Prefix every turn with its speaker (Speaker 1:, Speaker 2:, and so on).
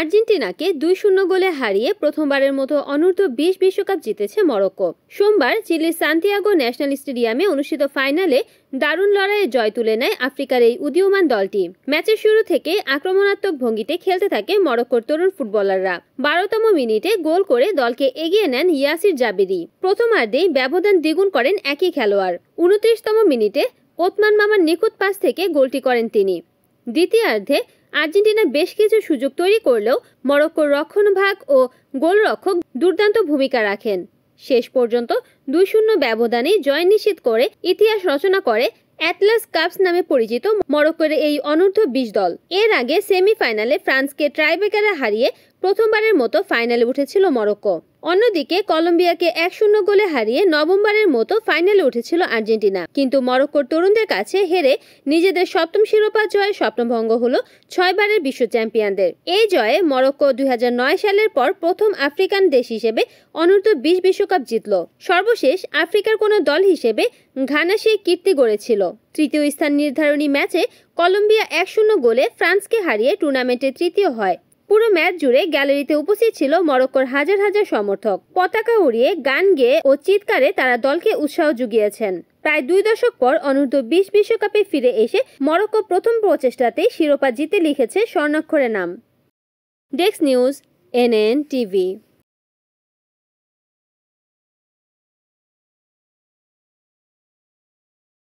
Speaker 1: আর্জেন্টিনাকে 2-0 গোলে হারিয়ে প্রথমবারের মতো অনূর্ধ্ব-20 বিশ্বকাপ জিতেছে মরক্কো। সোমবার চিলির সান্তিয়াগো ন্যাশনাল স্টেডিয়ামে অনুষ্ঠিত ফাইনালে দারুণ লড়াইয়ে জয় তুলে নেয় আফ্রিকার এই উদীয়মান দলটি। ম্যাচের শুরু থেকে আক্রমণাত্মক ভঙ্গিতে খেলতে থাকে মরক্কোর তরুণ ফুটবলাররা। 12তম মিনিটে গোল করে দলকে এগিয়ে নেন ইয়াসির জাবেরি। প্রথমার্ধেই ব্যবধান দ্বিগুণ করেন একই খেলোয়াড়। 29তম মিনিটে ওথমান মামার নিখুঁত পাস থেকে গোলটি করেন তিনি। দ্বিতীয়ার্ধে আর্জেন্টিনা বেশ কিছু সুযোগ তৈরি করলেও মরক্কোর রক্ষণভাগ ও গোলরক্ষক দুর্দান্ত ভূমিকা রাখেন। শেষ পর্যন্ত 2-0 ব্যবধানে জয় নিশ্চিত করে ইতিহাস রচনা করে অ্যাটলাস কাপস নামে পরিচিত মরক্কোর এই অনূর্ধ্ব-20 দল। এর আগে সেমিফাইনালে ফ্রান্সকে টাইব্রেকারে হারিয়ে প্রথমবারের মতো ফাইনালে উঠেছিল মরক্কো। অন্যদিকে কলম্বিয়াকে 1-0 গোলে হারিয়ে নবমবারের মতো ফাইনালে উঠেছিল আর্জেন্টিনা। কিন্তু মরক্কোর তরুণদের কাছে হেরে নিজেদের 7ম শিরোপা জয়ে স্বপ্নভঙ্গ হলো 6 বারের বিশ্ব চ্যাম্পিয়নদের। এই জয়ে মরক্কো 2009 সালের পর প্রথম আফ্রিকান দেশ হিসেবে অনূর্ধ্ব-20 বিশ্বকাপ জিতল। সর্বশেষ আফ্রিকার কোনো দল হিসেবে ঘানা সেই কীর্তি গড়েছিল। তৃতীয় স্থান নির্ধারণী ম্যাচে কলম্বিয়া 1-0 গোলে ফ্রান্সকে হারিয়ে টুর্নামেন্টে তৃতীয় হয়। পুরো ম্যাচ জুড়ে গ্যালারিতে উপস্থিত ছিল মরক্কোর হাজার হাজার সমর্থক। পতাকা উড়িয়ে, গান গেয়ে ও চিৎকারে তারা দলকে উৎসাহ জুগিয়েছেন। প্রায় 2 দশক পর অনূর্ধ্ব-20 বিশ্বকাপে ফিরে এসে মরক্কো প্রথম প্রচেষ্টাতেই শিরোপা জিতে লিখেছে স্বর্ণাক্ষরে নাম। Desk news, NN TV.